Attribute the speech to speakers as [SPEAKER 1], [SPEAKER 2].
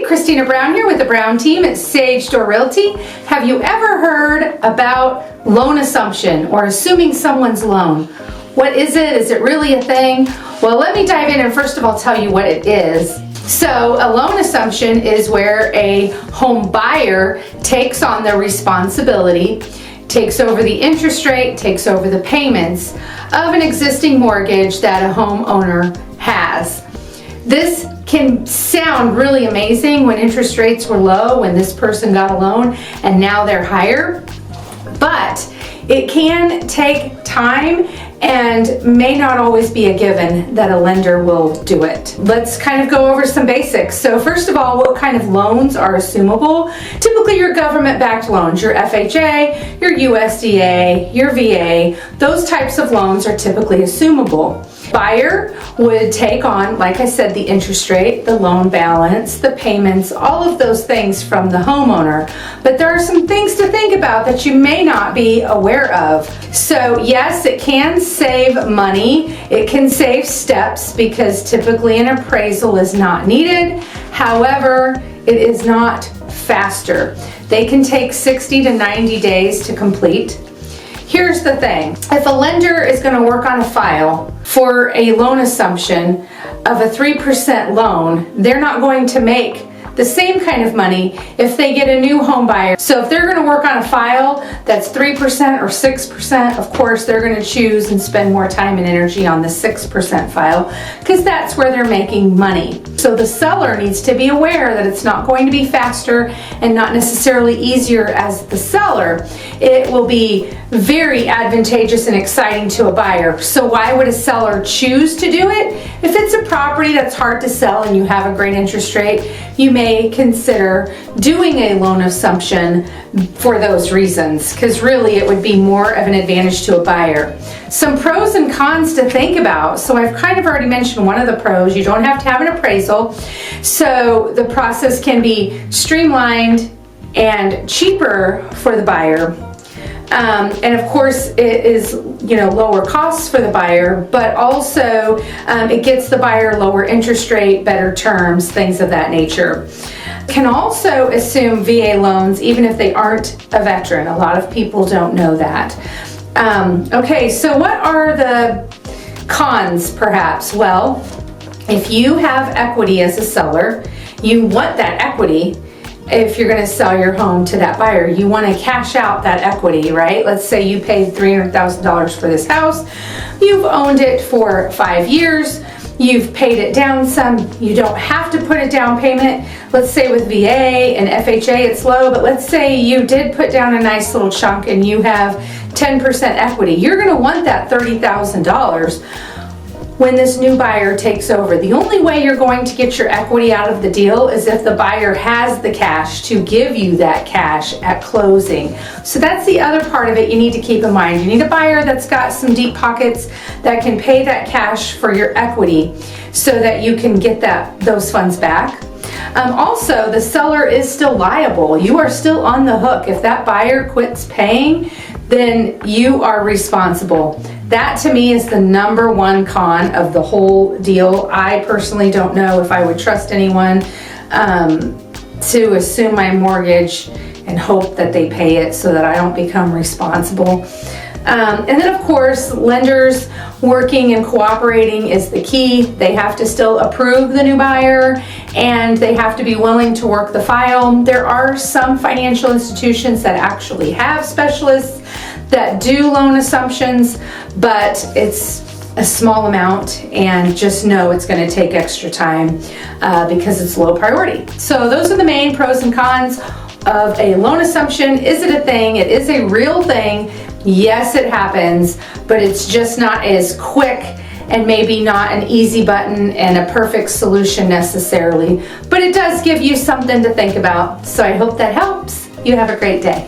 [SPEAKER 1] Christina Brown here with the Brown team at Sage Store Realty. Have you ever heard about loan assumption or assuming someone's loan? What is it? Is it really a thing? Well, let me dive in and first of all tell you what it is. So a loan assumption is where a home buyer takes on the responsibility, takes over the interest rate, takes over the payments of an existing mortgage that a homeowner has. This can sound really amazing when interest rates were low, when this person got a loan and now they're higher, but it can take time and may not always be a given that a lender will do it. Let's kind of go over some basics. So first of all, what kind of loans are assumable? Typically your government-backed loans, your FHA, your USDA, your VA, those types of loans are typically assumable. Buyer would take on, like I said, the interest rate, the loan balance, the payments, all of those things from the homeowner. But there are some things to think about that you may not be aware of. So yes, it can save money. It can save steps because typically an appraisal is not needed. However, it is not faster. They can take 60 to 90 days to complete. Here's the thing, if a lender is going to work on a file for a loan assumption of a 3% loan, they're not going to make the same kind of money if they get a new home buyer. So if they're going to work on a file that's 3% or 6%, of course they're going to choose and spend more time and energy on the 6% file because that's where they're making money. So the seller needs to be aware that it's not going to be faster and not necessarily easier as the seller. It will be very advantageous and exciting to a buyer. So why would a seller choose to do it? If it's a property that's hard to sell and you have a great interest rate, you may consider doing a loan assumption for those reasons, because really it would be more of an advantage to a buyer. Some pros and cons to think about. So I've kind of already mentioned one of the pros. You don't have to have an appraisal. So the process can be streamlined and cheaper for the buyer. And of course it is, lower costs for the buyer, but also it gets the buyer lower interest rate, better terms, things of that nature. Can also assume VA loans even if they aren't a veteran. A lot of people don't know that. Okay, so what are the cons perhaps? Well, if you have equity as a seller, you want that equity. If you're going to sell your home to that buyer, you want to cash out that equity, right? Let's say you paid $300,000 for this house. You've owned it for 5 years. You've paid it down some. You don't have to put a down payment. Let's say with VA and FHA it's low, but let's say you did put down a nice little chunk and you have 10% equity. You're going to want that $30,000 when this new buyer takes over. The only way you're going to get your equity out of the deal is if the buyer has the cash to give you that cash at closing. So that's the other part of it you need to keep in mind. You need a buyer that's got some deep pockets that can pay that cash for your equity so that you can get those funds back. Also, the seller is still liable. You are still on the hook. If that buyer quits paying, then you are responsible. That to me is the number one con of the whole deal. I personally don't know if I would trust anyone to assume my mortgage and hope that they pay it so that I don't become responsible. And then of course, lenders working and cooperating is the key. They have to still approve the new buyer and they have to be willing to work the file. There are some financial institutions that actually have specialists that do loan assumptions, but it's a small amount, and just know it's going to take extra time because it's low priority. So those are the main pros and cons of a loan assumption. Is it a thing? It is a real thing. Yes, it happens, but it's just not as quick and maybe not an easy button and a perfect solution necessarily, but it does give you something to think about. So I hope that helps. You have a great day.